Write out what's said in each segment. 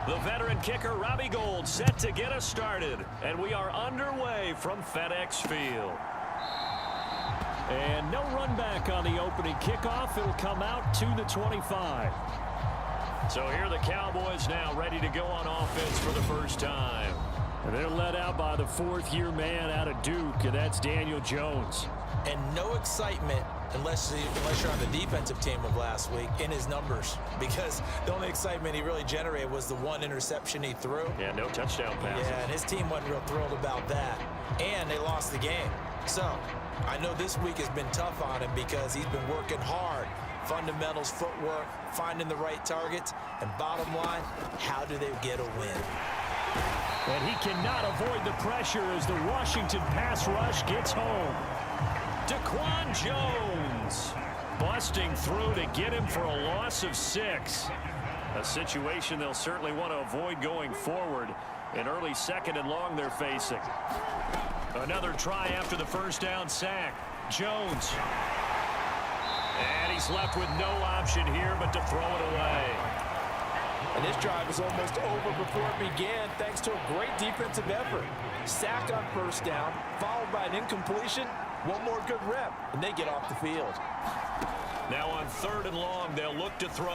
The veteran kicker, Robbie Gould, set to get us started. And we are underway from FedEx Field. And no run back on the opening kickoff. It'll come out to the 25. So here are the Cowboys now ready to go on offense for the first time. And they're led out by the fourth-year man out of Duke, and that's Daniel Jones. And no excitement unless you're on the defensive team of last week in his numbers, because the only excitement he really generated was the one interception he threw. Yeah, no touchdown passes. Yeah, and his team wasn't real thrilled about that. And they lost the game. So I know this week has been tough on him because he's been working hard. Fundamentals, footwork, finding the right targets, and bottom line, how do they get a win? And he cannot avoid the pressure as the Washington pass rush gets home. Daquan Jones busting through to get him for a loss of 6. A situation they'll certainly want to avoid going forward. An early second and long they're facing. Another try after the first down sack. Jones. And he's left with no option here but to throw it away. And this drive was almost over before it began thanks to a great defensive effort. Sack on first down, followed by an incompletion. One more good rep, and they get off the field. Now on 3rd and long, they'll look to throw.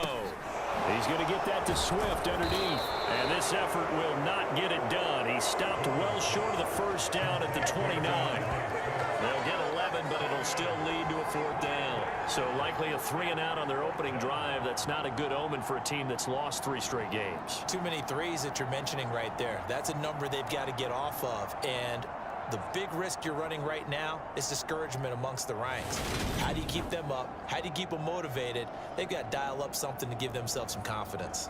He's going to get that to Swift underneath. And this effort will not get it done. He stopped well short of the first down at the 29. They'll get 11, but it'll still lead to a 4th down. So likely a 3-and-out on their opening drive. That's not a good omen for a team that's lost 3 straight games. Too many threes that you're mentioning right there. That's a number they've got to get off of. And the big risk you're running right now is discouragement amongst the ranks. How do you keep them up? How do you keep them motivated? They've got to dial up something to give themselves some confidence.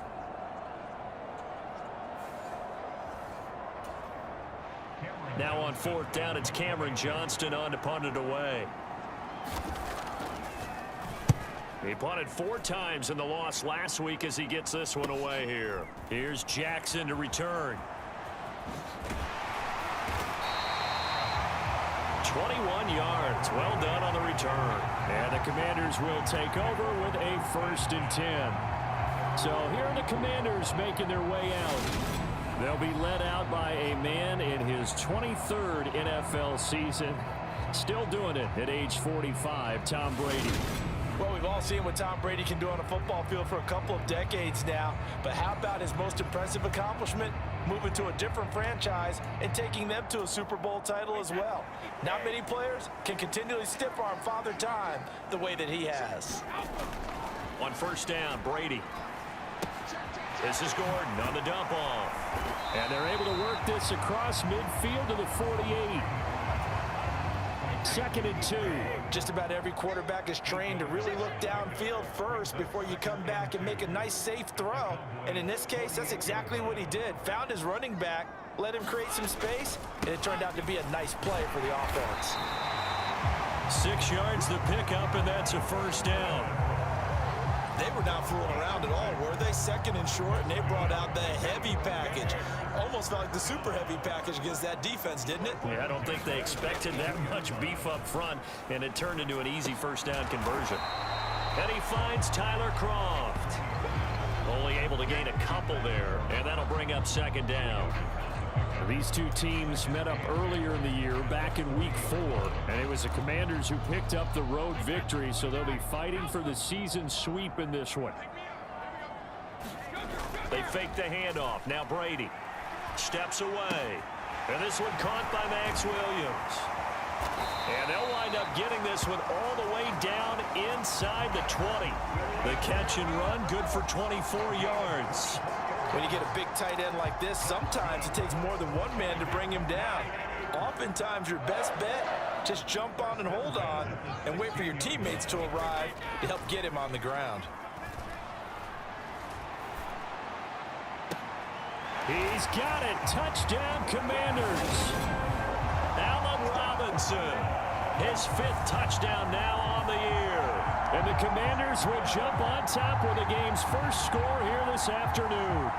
Now on 4th down, it's Cameron Johnston on to punt it away. He punted 4 times in the loss last week as he gets this one away here. Here's Jackson to return. 21 yards. Well done on the return. And the Commanders will take over with a 1st and 10. So here are the Commanders making their way out. They'll be led out by a man in his 23rd NFL season. Still doing it at age 45, Tom Brady. Well, we've all seen what Tom Brady can do on a football field for a couple of decades now. But how about his most impressive accomplishment? Moving to a different franchise and taking them to a Super Bowl title as well. Not many players can continually stiff-arm Father Time the way that he has. On 1st down, Brady. This is Gordon on the dump off. And they're able to work this across midfield to the 48. 2nd and 2. Just about every quarterback is trained to really look downfield first before you come back and make a nice, safe throw. And in this case, that's exactly what he did. Found his running back, let him create some space, and it turned out to be a nice play for the offense. 6 yards the pickup, and that's a 1st down. They were not fooling around at all, were they? 2nd and short, and they brought out the heavy package. Almost felt like the super heavy package against that defense, didn't it? Yeah, I don't think they expected that much beef up front, and it turned into an easy 1st down conversion. And he finds Tyler Croft. Only able to gain a couple there, and that'll bring up 2nd down. These two teams met up earlier in the year, back in week 4, and it was the Commanders who picked up the road victory, so they'll be fighting for the season sweep in this one. They fake the handoff. Now Brady steps away, and this one caught by Max Williams. And they'll wind up getting this one all the way down inside the 20. The catch and run, good for 24 yards. When you get a big tight end like this, sometimes it takes more than one man to bring him down. Oftentimes, your best bet, just jump on and hold on and wait for your teammates to arrive to help get him on the ground. He's got it. Touchdown, Commanders. Allen Robinson, his 5th touchdown now on the year. And the Commanders will jump on top with the game's first score here this afternoon.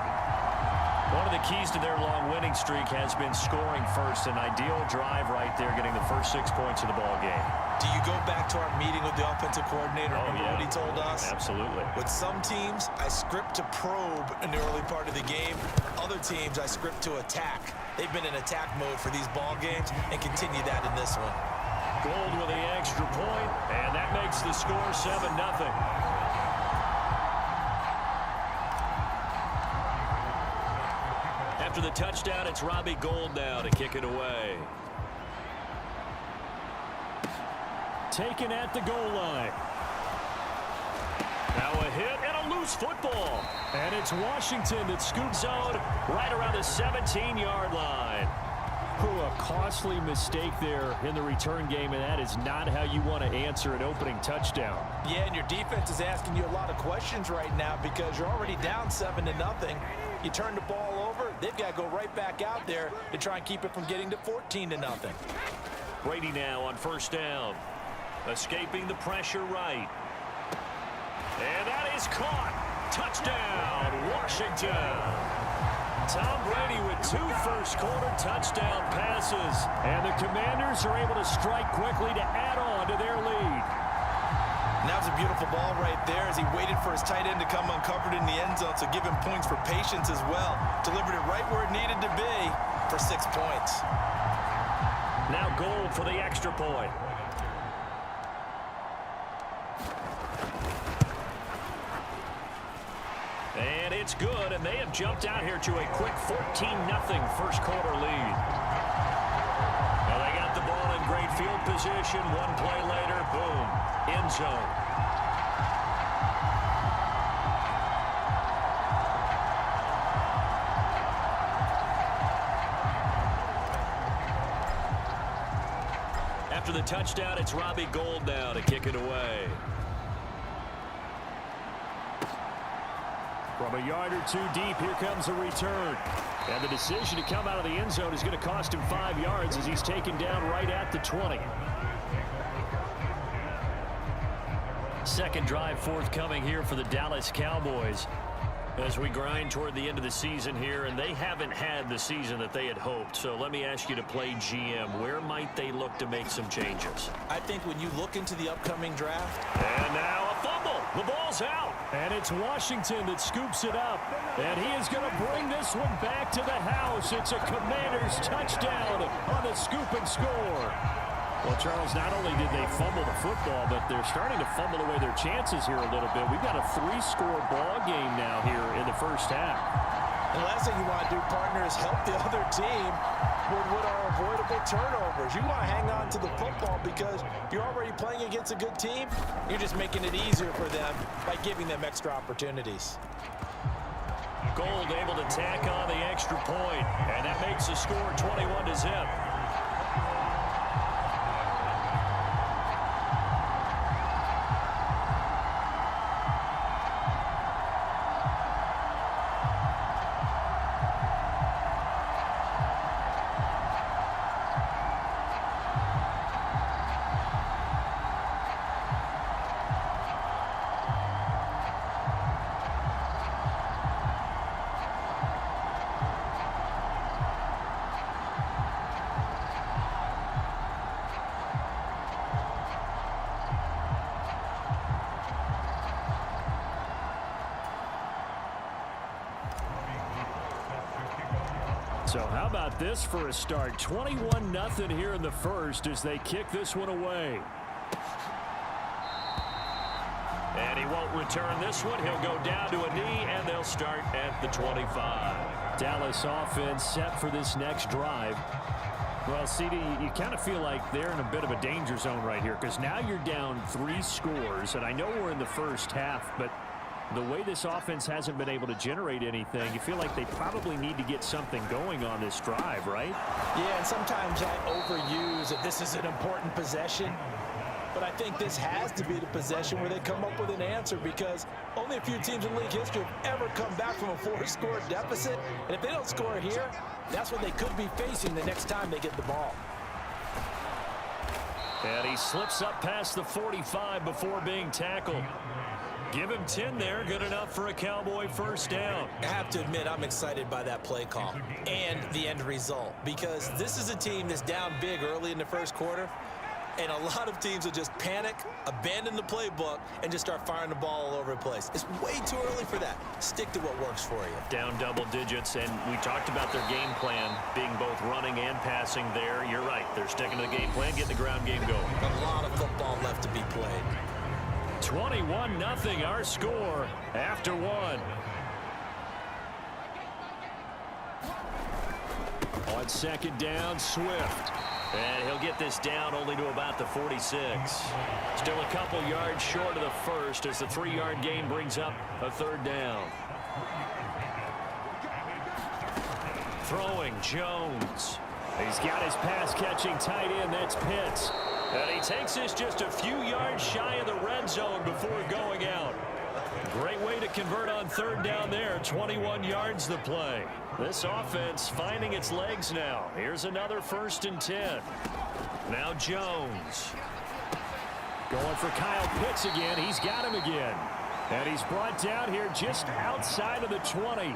One of the keys to their long winning streak has been scoring first. An ideal drive right there, getting the first 6 points of the ball game. Do you go back to our meeting with the offensive coordinator? Remember what he told us? Absolutely. With some teams, I script to probe in the early part of the game. Other teams, I script to attack. They've been in attack mode for these ball games and continue that in this one. Gold with the extra point, and that makes the score 7-0. After the touchdown, it's Robbie Gould now to kick it away. Taken at the goal line. Now a hit and a loose football. And it's Washington that scoops zone right around the 17-yard line. A costly mistake there in the return game, and that is not how you want to answer an opening touchdown. Yeah, and your defense is asking you a lot of questions right now because you're already down 7-0. You turn the ball over, they've got to go right back out there to try and keep it from getting to 14-0. Brady now on first down. Escaping the pressure right. And that is caught. Touchdown, Washington. Tom Brady with 2 first-quarter touchdown passes. And the Commanders are able to strike quickly to add on to their lead. And that was a beautiful ball right there as he waited for his tight end to come uncovered in the end zone, so give him points for patience as well. Delivered it right where it needed to be for 6 points. Now Gold for the extra point. And it's good, and they have jumped out here to a quick 14-0 first-quarter lead. Well, they got the ball in great field position. One play later, boom, end zone. After the touchdown, it's Robbie Gould now to kick it away. From a yard or 2 deep, here comes a return. And the decision to come out of the end zone is going to cost him 5 yards as he's taken down right at the 20. Second drive forthcoming here for the Dallas Cowboys as we grind toward the end of the season here, and they haven't had the season that they had hoped. So let me ask you to play GM. Where might they look to make some changes? I think when you look into the upcoming draft. And now a fumble. The ball's out. And it's Washington that scoops it up. And he is going to bring this one back to the house. It's a Commanders touchdown on the scoop and score. Well, Charles, not only did they fumble the football, but they're starting to fumble away their chances here a little bit. We've got a 3-score ball game now here in the first half. The last thing you want to do, partner, is help the other team with what are avoidable turnovers. You want to hang on to the football because you're already playing against a good team. You're just making it easier for them by giving them extra opportunities. Gould able to tack on the extra point, and that makes the score 21-0. So how about this for a start? 21-0 here in the first as they kick this one away. And he won't return this one. He'll go down to a knee, and they'll start at the 25. Dallas offense set for this next drive. Well, CD, you kind of feel like they're in a bit of a danger zone right here because now you're down 3 scores, and I know we're in the first half, but the way this offense hasn't been able to generate anything, you feel like they probably need to get something going on this drive, right? Yeah, and sometimes I overuse that this is an important possession. But I think this has to be the possession where they come up with an answer because only a few teams in league history have ever come back from a 4-score deficit. And if they don't score here, that's what they could be facing the next time they get the ball. And he slips up past the 45 before being tackled. Give him 10 there. Good enough for a Cowboy first down. I have to admit, I'm excited by that play call and the end result, because this is a team that's down big early in the first quarter, and a lot of teams will just panic, abandon the playbook, and just start firing the ball all over the place. It's way too early for that. Stick to what works for you. Down double digits, and we talked about their game plan being both running and passing there. You're right. They're sticking to the game plan, getting the ground game going. A lot of football left to be played. 21-0 our score after one. On second down, Swift. And he'll get this down only to about the 46. Still a couple yards short of the first as the 3-yard gain brings up a third down. Throwing Jones. He's got his pass-catching tight end. That's Pitts. And he takes this just a few yards shy of the red zone before going out. Great way to convert on third down there. 21 yards the play. This offense finding its legs now. Here's another 1st and 10. Now Jones. Going for Kyle Pitts again. He's got him again. And he's brought down here just outside of the 20.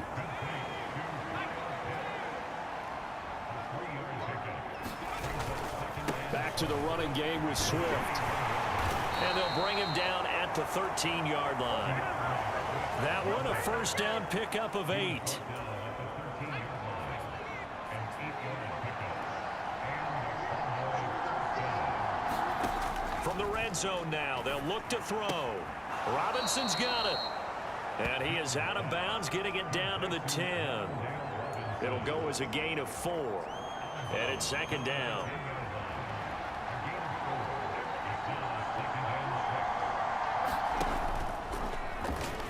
Back to the running game with Swift. And they'll bring him down at the 13-yard line. That one a first down pickup of 8. From the red zone now, they'll look to throw. Robinson's got it. And he is out of bounds, getting it down to the 10. It'll go as a gain of 4. And it's second down.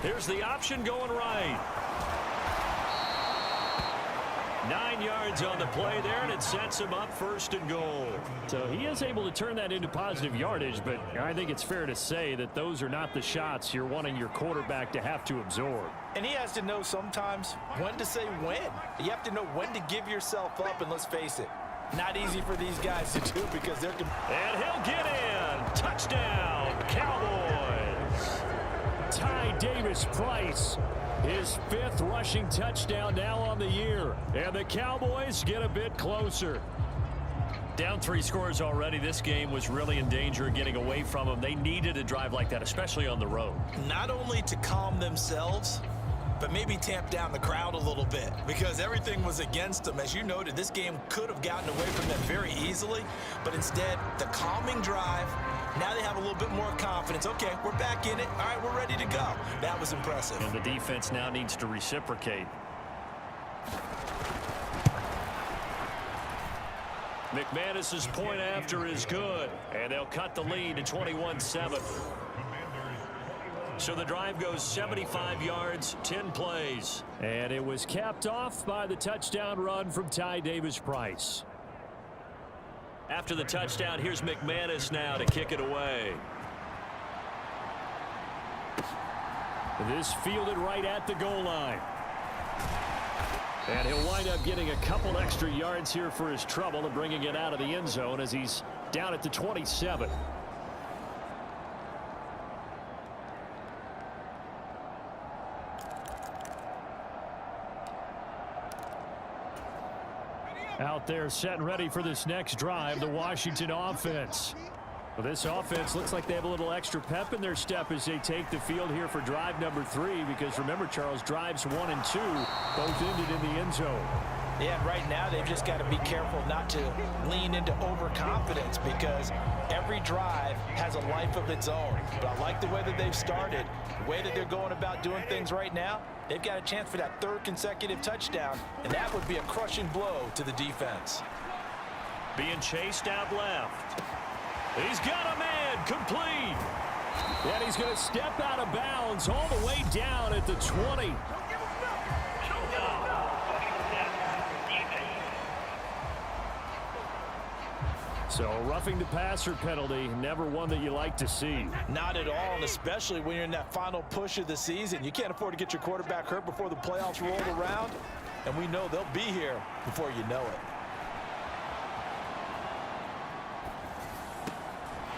Here's the option going right. 9 yards on the play there, and it sets him up 1st and goal. So he is able to turn that into positive yardage, but I think it's fair to say that those are not the shots you're wanting your quarterback to have to absorb. And he has to know sometimes when to say when. You have to know when to give yourself up, and let's face it, not easy for these guys to do because they're... And he'll get in. Touchdown, Cowboys. Ty Davis-Price, his 5th rushing touchdown now on the year. And the Cowboys get a bit closer. Down 3 scores already. This game was really in danger of getting away from them. They needed a drive like that, especially on the road. Not only to calm themselves, but maybe tamp down the crowd a little bit because everything was against them. As you noted, this game could have gotten away from them very easily, but instead, the calming drive, now they have a little bit more confidence. Okay, we're back in it. All right, we're ready to go. That was impressive. And the defense now needs to reciprocate. McManus's point after is good, and they'll cut the lead to 21-7. So the drive goes 75 yards, 10 plays. And it was capped off by the touchdown run from Ty Davis-Price. After the touchdown, here's McManus now to kick it away. This fielded right at the goal line. And he'll wind up getting a couple extra yards here for his trouble and bringing it out of the end zone as he's down at the 27. Out there set and ready for this next drive, the Washington offense. Well, this offense looks like they have a little extra pep in their step as they take the field here for drive number 3, because remember, Charles, drives 1 and 2 both ended in the end zone. Yeah, and right now they've just got to be careful not to lean into overconfidence because every drive has a life of its own. But I like the way that they've started, the way that they're going about doing things right now. They've got a chance for that 3rd consecutive touchdown, and that would be a crushing blow to the defense. Being chased out left. He's got a man, complete. And he's going to step out of bounds all the way down at the 20. So roughing the passer penalty, never one that you like to see. Not at all, and especially when you're in that final push of the season. You can't afford to get your quarterback hurt before the playoffs roll around, and we know they'll be here before you know it.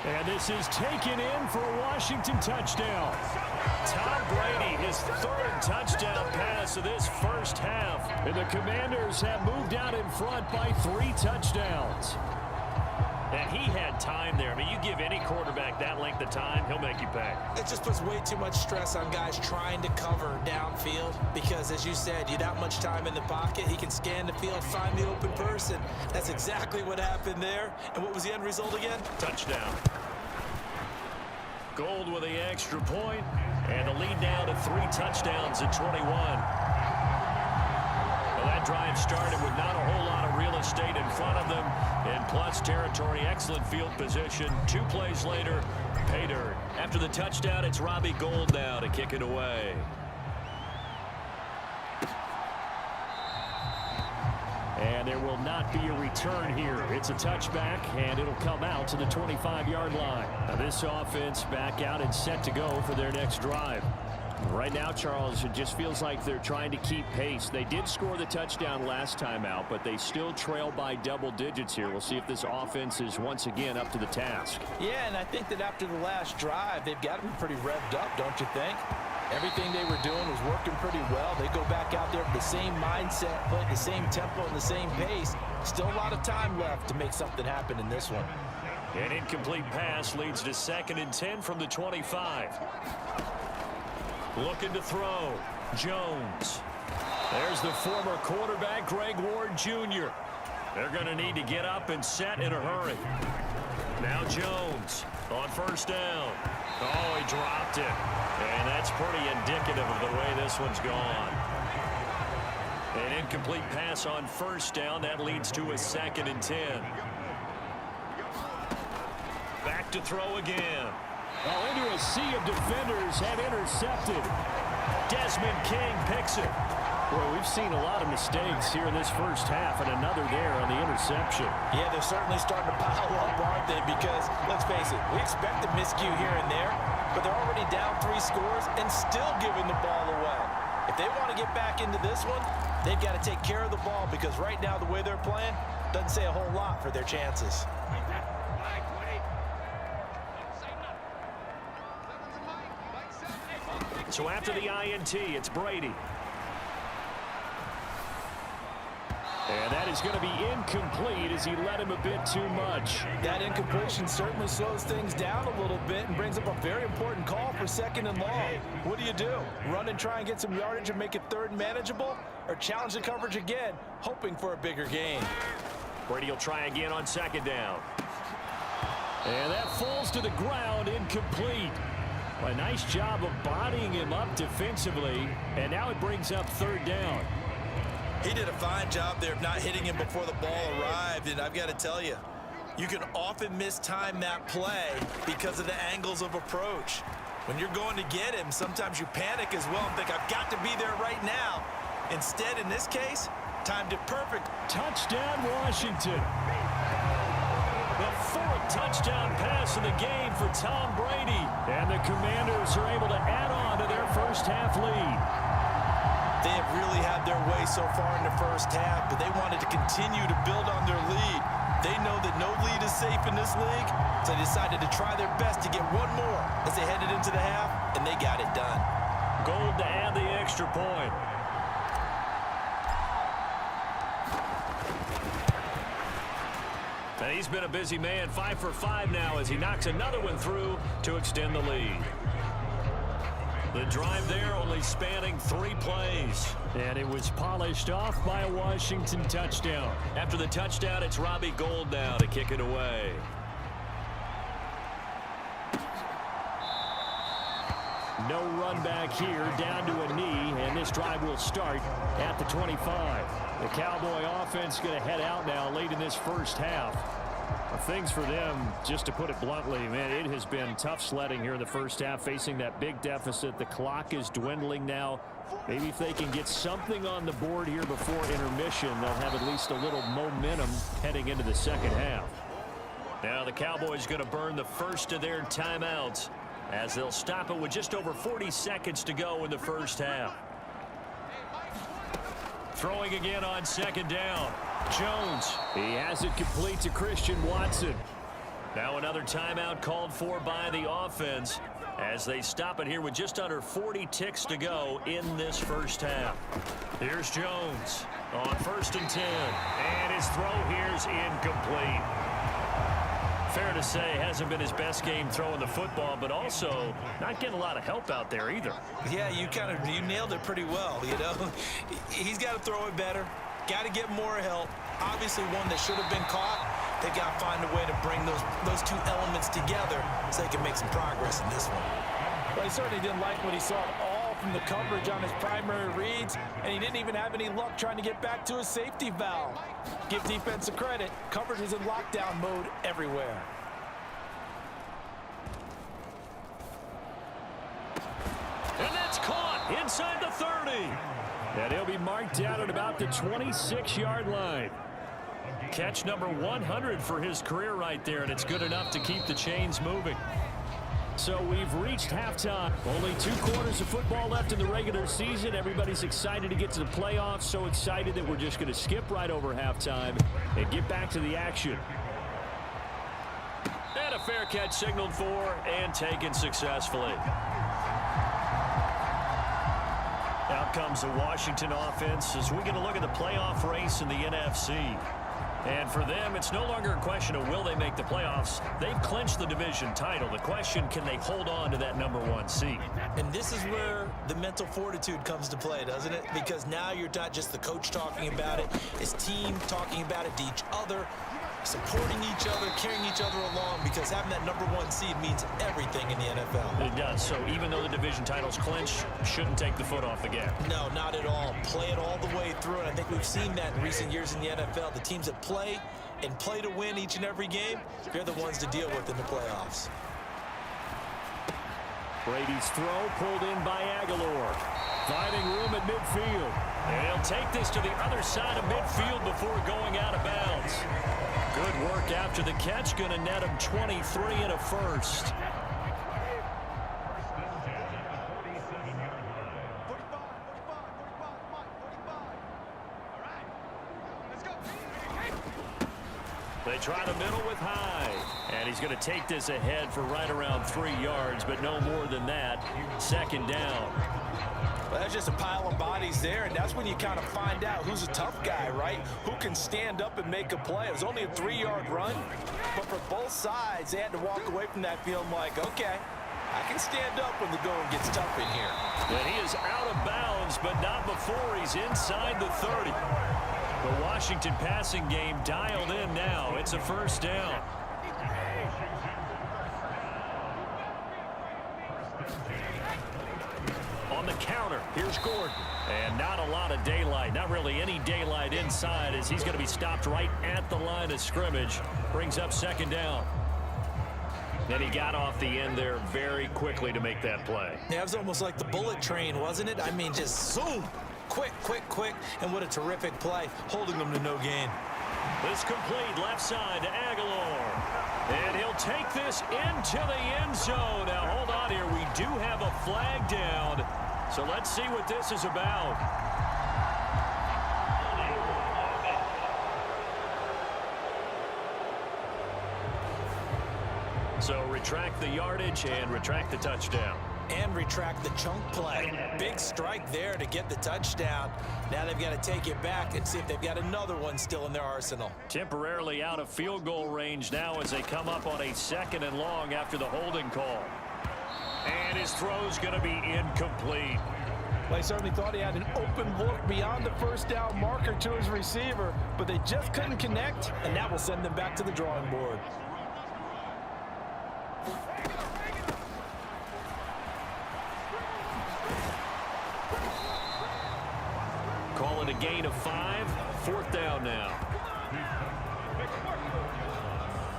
And this is taken in for a Washington touchdown. Tom Brady, his third touchdown pass of this first half. And the Commanders have moved out in front by 3 touchdowns. And he had time there. I mean, you give any quarterback that length of time, he'll make you pay. It just puts way too much stress on guys trying to cover downfield because, as you said, you that much time in the pocket, he can scan the field, find the open person. That's exactly what happened there. And what was the end result again? Touchdown. Gold with the extra point, and the lead down to 3 touchdowns at 21. Well, that drive started with not a whole lot of real estate in front of them. In plus territory, excellent field position. 2 plays later, pay dirt. After the touchdown, it's Robbie Gould now to kick it away. And there will not be a return here. It's a touchback, and it'll come out to the 25-yard line. Now this offense back out and set to go for their next drive. Right now, Charles, it just feels like they're trying to keep pace. They did score the touchdown last time out, but they still trail by double digits here. We'll see if this offense is once again up to the task. Yeah, and I think that after the last drive, they've got to be pretty revved up, don't you think? Everything they were doing was working pretty well. They go back out there with the same mindset, playing the same tempo and the same pace. Still a lot of time left to make something happen in this one. An incomplete pass leads to 2nd and 10 from the 25. Looking to throw. Jones. There's the former quarterback, Greg Ward Jr. They're going to need to get up and set in a hurry. Now Jones on first down. Oh, he dropped it. And that's pretty indicative of the way this one's gone. An incomplete pass on first down. That leads to a 2nd and 10. Back to throw again. Oh, into a sea of defenders have intercepted. Desmond King picks it. Boy, we've seen a lot of mistakes here in this first half, and another there on the interception. Yeah, they're certainly starting to pile up, aren't they? Because, let's face it, we expect a miscue here and there, but they're already down 3 scores and still giving the ball away. If they want to get back into this one, they've got to take care of the ball because right now the way they're playing doesn't say a whole lot for their chances. So after the INT, it's Brady. And that is going to be incomplete as he led him a bit too much. That incompletion certainly slows things down a little bit and brings up a very important call for 2nd and long. What do? Run and try and get some yardage and make it 3rd manageable? Or challenge the coverage again, hoping for a bigger gain? Brady will try again on 2nd down. And that falls to the ground, incomplete. A nice job of bodying him up defensively, and now it brings up 3rd down. He did a fine job there of not hitting him before the ball arrived, and I've got to tell you, you can often mistime that play because of the angles of approach. When you're going to get him, sometimes you panic as well and think, I've got to be there right now. Instead, in this case, timed it perfect. Touchdown, Washington. The 4th touchdown pass of the game for Tom Brady. And the Commanders are able to add on to their first half lead. They have really had their way so far in the first half, but they wanted to continue to build on their lead. They know that no lead is safe in this league, so they decided to try their best to get one more as they headed into the half, and they got it done. Gold to add the extra point. And he's been a busy man, 5 for 5 now as he knocks another one through to extend the lead. The drive there only spanning 3 plays. And it was polished off by a Washington touchdown. After the touchdown, it's Robbie Gould now to kick it away. No run back here, down to a knee, and this drive will start at the 25. The Cowboy offense going to head out now late in this first half. Things for them, just to put it bluntly, man, it has been tough sledding here in the first half, facing that big deficit. The clock is dwindling now. Maybe if they can get something on the board here before intermission, they'll have at least a little momentum heading into the second half. Now the Cowboys going to burn the first of their timeouts as they'll stop it with just over 40 seconds to go in the first half. Throwing again on 2nd down. Jones. He has it complete to Christian Watson. Now another timeout called for by the offense as they stop it here with just under 40 ticks to go in this first half. Here's Jones on 1st and 10. And his throw here's incomplete. Fair to say, hasn't been his best game throwing the football, but also not getting a lot of help out there either. Yeah, you nailed it pretty well, you know. He's got to throw it better. Got to get more help. Obviously one that should have been caught. They got to find a way to bring those two elements together so they can make some progress in this one. Well, he certainly didn't like what he saw all from the coverage on his primary reads, and he didn't even have any luck trying to get back to his safety valve. Give defense a credit. Coverage is in lockdown mode everywhere. And that's caught inside the 30. And he'll be marked down at about the 26-yard line. Catch number 100 for his career right there, and it's good enough to keep the chains moving. So we've reached halftime. Only 2 quarters of football left in the regular season. Everybody's excited to get to the playoffs, so excited that we're just going to skip right over halftime and get back to the action. And a fair catch signaled for and taken successfully. Out comes the Washington offense as we get a look at the playoff race in the NFC. And for them, it's no longer a question of will they make the playoffs. They've clinched the division title. The question, can they hold on to that #1 seed? And this is where the mental fortitude comes to play, doesn't it? Because now you're not just the coach talking about it. It's team talking about it to each other, supporting each other, carrying each other along, because having that #1 seed means everything in the NFL. It does. So even though the division title's clinched, shouldn't take the foot off the gas. No, not at all. Play it all the way through, and I think we've seen that in recent years in the NFL. The teams that play and play to win each and every game, they're the ones to deal with in the playoffs. Brady's throw pulled in by Aguilar. Finding room at midfield. And he'll take this to the other side of midfield before going out of bounds. Good work after the catch. Going to net him 23 and a first. They try the middle with Hyde. And he's going to take this ahead for right around 3 yards, but no more than that. 2nd down. Well, that's just a pile of bodies there, and that's when you kind of find out who's a tough guy, right? Who can stand up and make a play. It was only a 3-yard run, but for both sides, they had to walk away from that feeling like, okay, I can stand up when the going gets tough in here. And he is out of bounds, but not before he's inside the 30. The Washington passing game dialed in now. It's a 1st down. On the counter, here's Gordon. And not a lot of daylight, not really any daylight inside, as he's going to be stopped right at the line of scrimmage. Brings up 2nd down. And he got off the end there very quickly to make that play. Yeah, it was almost like the bullet train, wasn't it? I mean, just zoom. Quick, quick, quick. And what a terrific play, holding them to no gain. This complete left side to Aguilar. And he'll take this into the end zone. Now, hold on here. We do have a flag down. So let's see what this is about. So retract the yardage and retract the touchdown. And retract the chunk play. Big strike there to get the touchdown. Now they've got to take it back and see if they've got another one still in their arsenal. Temporarily out of field goal range now as they come up on a 2nd and long after the holding call. And his throw's going to be incomplete. Well, he certainly thought he had an open look beyond the 1st down marker to his receiver, but they just couldn't connect, and that will send them back to the drawing board. Call it a gain of 5. 4th down now.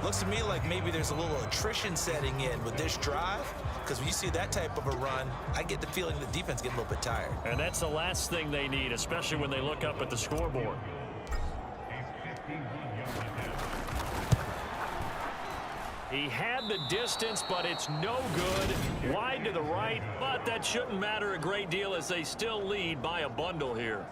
Looks to me like maybe there's a little attrition setting in with this drive, because when you see that type of a run, I get the feeling the defense getting a little bit tired. And that's the last thing they need, especially when they look up at the scoreboard. He had the distance, but it's no good. Wide to the right, but that shouldn't matter a great deal as they still lead by a bundle here.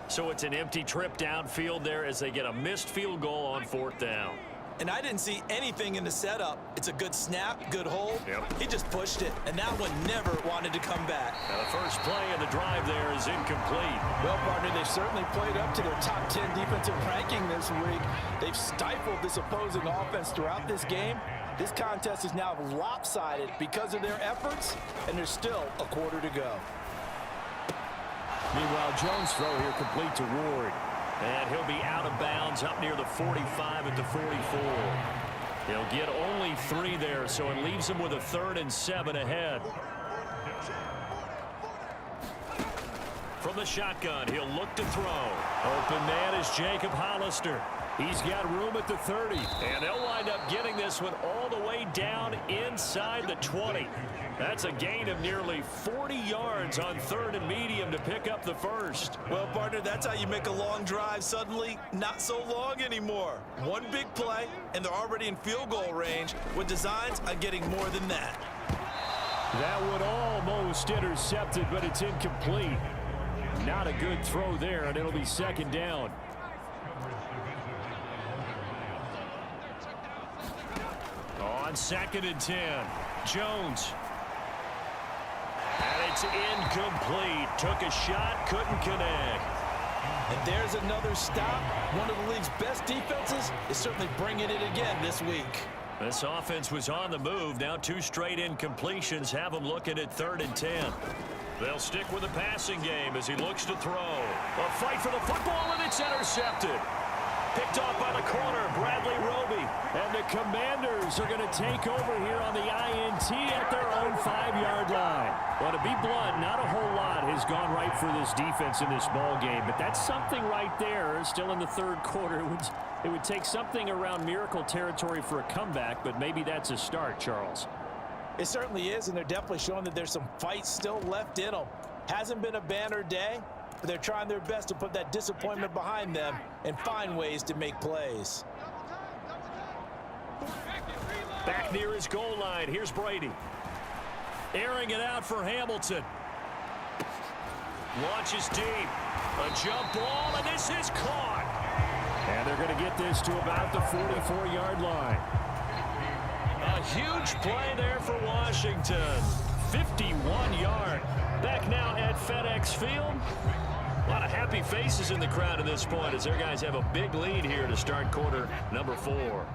So it's an empty trip downfield there as they get a missed field goal on 4th down. And I didn't see anything in the setup. It's a good snap, good hold. Yep. He just pushed it, and that one never wanted to come back. Now the first play of the drive there is incomplete. Well, partner, they've certainly played up to their top 10 defensive ranking this week. They've stifled this opposing offense throughout this game. This contest is now lopsided because of their efforts, and there's still a quarter to go. Meanwhile, Jones' throw here complete to Ward. And he'll be out of bounds up near the 45 at the 44. He'll get only 3 there, so it leaves him with a 3rd and 7 ahead. From the shotgun, he'll look to throw. Open man is Jacob Hollister. He's got room at the 30, and they'll wind up getting this one all the way down inside the 20. That's a gain of nearly 40 yards on 3rd and medium to pick up the first. Well, partner, that's how you make a long drive suddenly not so long anymore. One big play, and they're already in field goal range with designs on getting more than that. That would almost intercepted, but it's incomplete. Not a good throw there, and it'll be 2nd down. On 2nd and 10, Jones. And it's incomplete. Took a shot, couldn't connect. And there's another stop. One of the league's best defenses is certainly bringing it again this week. This offense was on the move. Now 2 straight incompletions have them looking at 3rd and 10. They'll stick with the passing game as he looks to throw. A fight for the football, and it's intercepted. Picked off by the corner, Bradley Roby. And the Commanders are going to take over here on the INT at their own 5-yard line. Well, to be blunt, not a whole lot has gone right for this defense in this ball game, but that's something right there. Still in the 3rd quarter. It would take something around miracle territory for a comeback, but maybe that's a start, Charles. It certainly is, and they're definitely showing that there's some fight still left in them. Hasn't been a banner day, but they're trying their best to put that disappointment behind them and find ways to make plays. Back near his goal line, here's Brady. Airing it out for Hamilton. Launches deep. A jump ball, and this is caught. And they're going to get this to about the 44-yard line. A huge play there for Washington. 51-yard. Back now at FedEx Field. A lot of happy faces in the crowd at this point as their guys have a big lead here to start quarter number 4.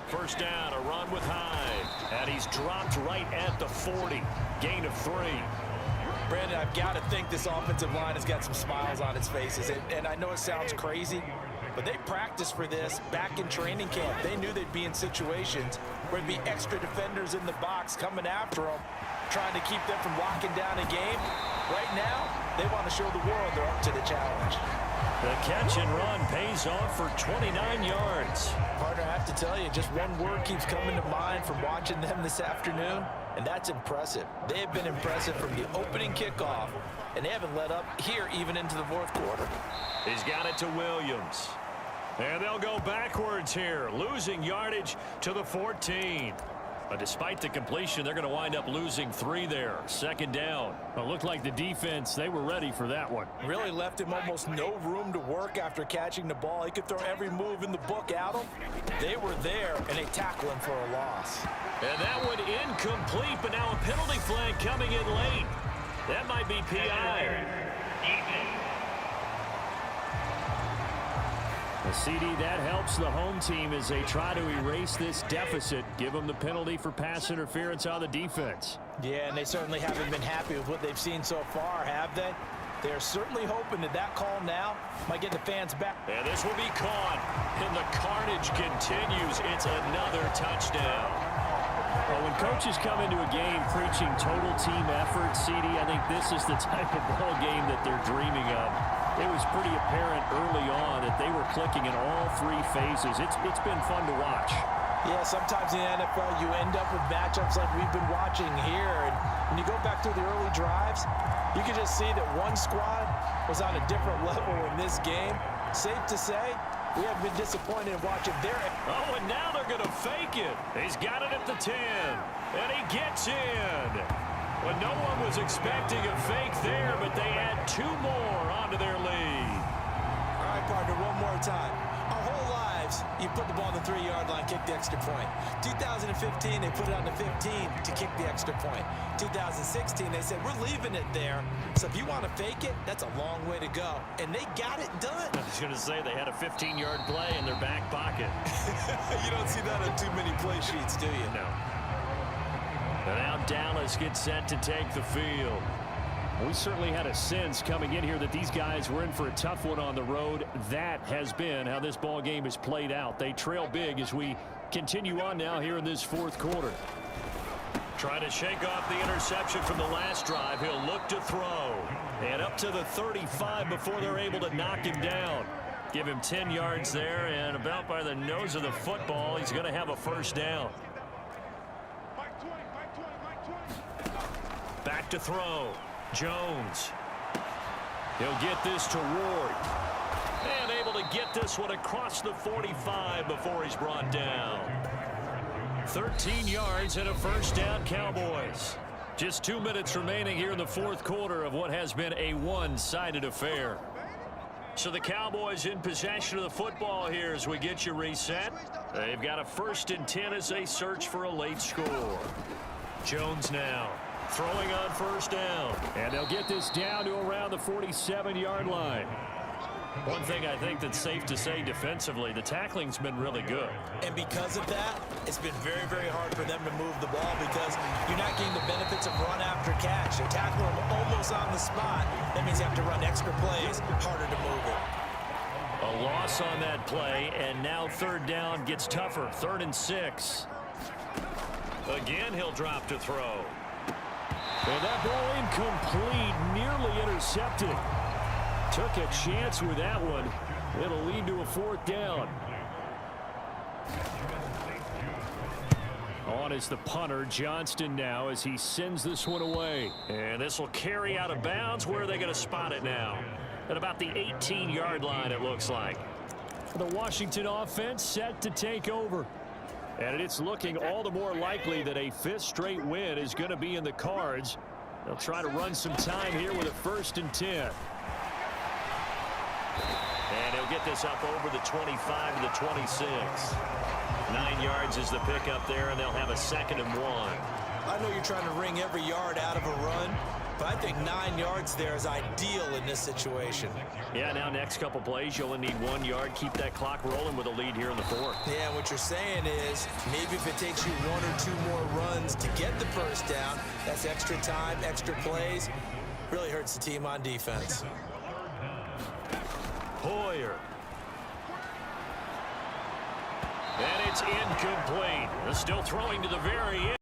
First down, a run with Hyde. And he's dropped right at the 40. Gain of 3. Brandon, I've got to think this offensive line has got some smiles on its faces. And I know it sounds crazy, but they practiced for this back in training camp. They knew they'd be in situations where there'd be extra defenders in the box coming after them, trying to keep them from locking down a game. Right now, they want to show the world they're up to the challenge. The catch and run pays off for 29 yards. Partner, I have to tell you, just one word keeps coming to mind from watching them this afternoon, and that's impressive. They have been impressive from the opening kickoff, and they haven't let up here even into the 4th quarter. He's got it to Williams. And they'll go backwards here, losing yardage to the 14. But despite the completion, they're going to wind up losing 3 there. 2nd down. It looked like the defense, they were ready for that one. Really left him almost no room to work after catching the ball. He could throw every move in the book at him. They were there, and they tackle him for a loss. And that one incomplete, but now a penalty flag coming in late. That might be PI. A CD that helps the home team as they try to erase this deficit. Give them the penalty for pass interference on the defense. Yeah, and they certainly haven't been happy with what they've seen so far, have they? They're certainly hoping that that call now might get the fans back. And this will be caught. And the carnage continues. It's another touchdown. Well, when coaches come into a game preaching total team effort, CD, I think this is the type of ball game that they're dreaming of. It was pretty apparent early on that they were clicking in all 3 phases. It's been fun to watch. Yeah, sometimes in the NFL you end up with matchups like we've been watching here. And when you go back to the early drives, you can just see that one squad was on a different level in this game. Safe to say, we have been disappointed in watching their... Oh, and now they're going to fake it. He's got it at the 10, and he gets in. Well, no one was expecting a fake there, but they add 2 more onto their lead. partner, one more time. Our whole lives, you put the ball on the 3-yard line, kick the extra point. 2015, they put it on the 15 to kick the extra point. 2016, they said, we're leaving it there. So if you want to fake it, that's a long way to go. And they got it done. I was going to say they had a 15-yard play in their back pocket. You don't see that on too many play sheets, do you? No. And now Dallas gets set to take the field. We certainly had a sense coming in here that these guys were in for a tough one on the road. That has been how this ball game has played out. They trail big as we continue on now here in this fourth quarter. Trying to shake off the interception from the last drive. He'll look to throw. And up to the 35 before they're able to knock him down. Give him 10 yards there, and about by the nose of the football, he's going to have a first down. Back to throw. Jones. He'll get this to Ward. And able to get this one across the 45 before he's brought down. 13 yards and a first down, Cowboys. Just 2 minutes remaining here in the fourth quarter of what has been a one-sided affair. So the Cowboys in possession of the football here as we get you reset. They've got a 1st and 10 as they search for a late score. Jones now. Throwing on first down. And they'll get this down to around the 47-yard line. One thing I think that's safe to say defensively, the tackling's been really good. And because of that, it's been very, very hard for them to move the ball because you're not getting the benefits of run after catch. You're tackling them almost on the spot. That means you have to run extra plays, harder to move it. A loss on that play, and now 3rd down gets tougher. 3rd and 6. Again, he'll drop to throw. And that ball incomplete, nearly intercepted. Took a chance with that one. It'll lead to a 4th down. On is the punter, Johnston now, as he sends this one away. And this will carry out of bounds. Where are they going to spot it now? At about the 18-yard line, it looks like. The Washington offense set to take over. And it's looking all the more likely that a 5th straight win is going to be in the cards. They'll try to run some time here with a 1st and 10. And he'll get this up over the 25 to the 26. 9 yards is the pickup there, and they'll have a 2nd and 1. I know you're trying to wring every yard out of a run, but I think 9 yards there is ideal in this situation. Yeah, now next couple plays, you'll only need 1 yard. Keep that clock rolling with a lead here in the 4th. Yeah, what you're saying is maybe if it takes you 1 or 2 more runs to get the first down, that's extra time, extra plays. Really hurts the team on defense. Hoyer. And it's incomplete. Still throwing to the very end.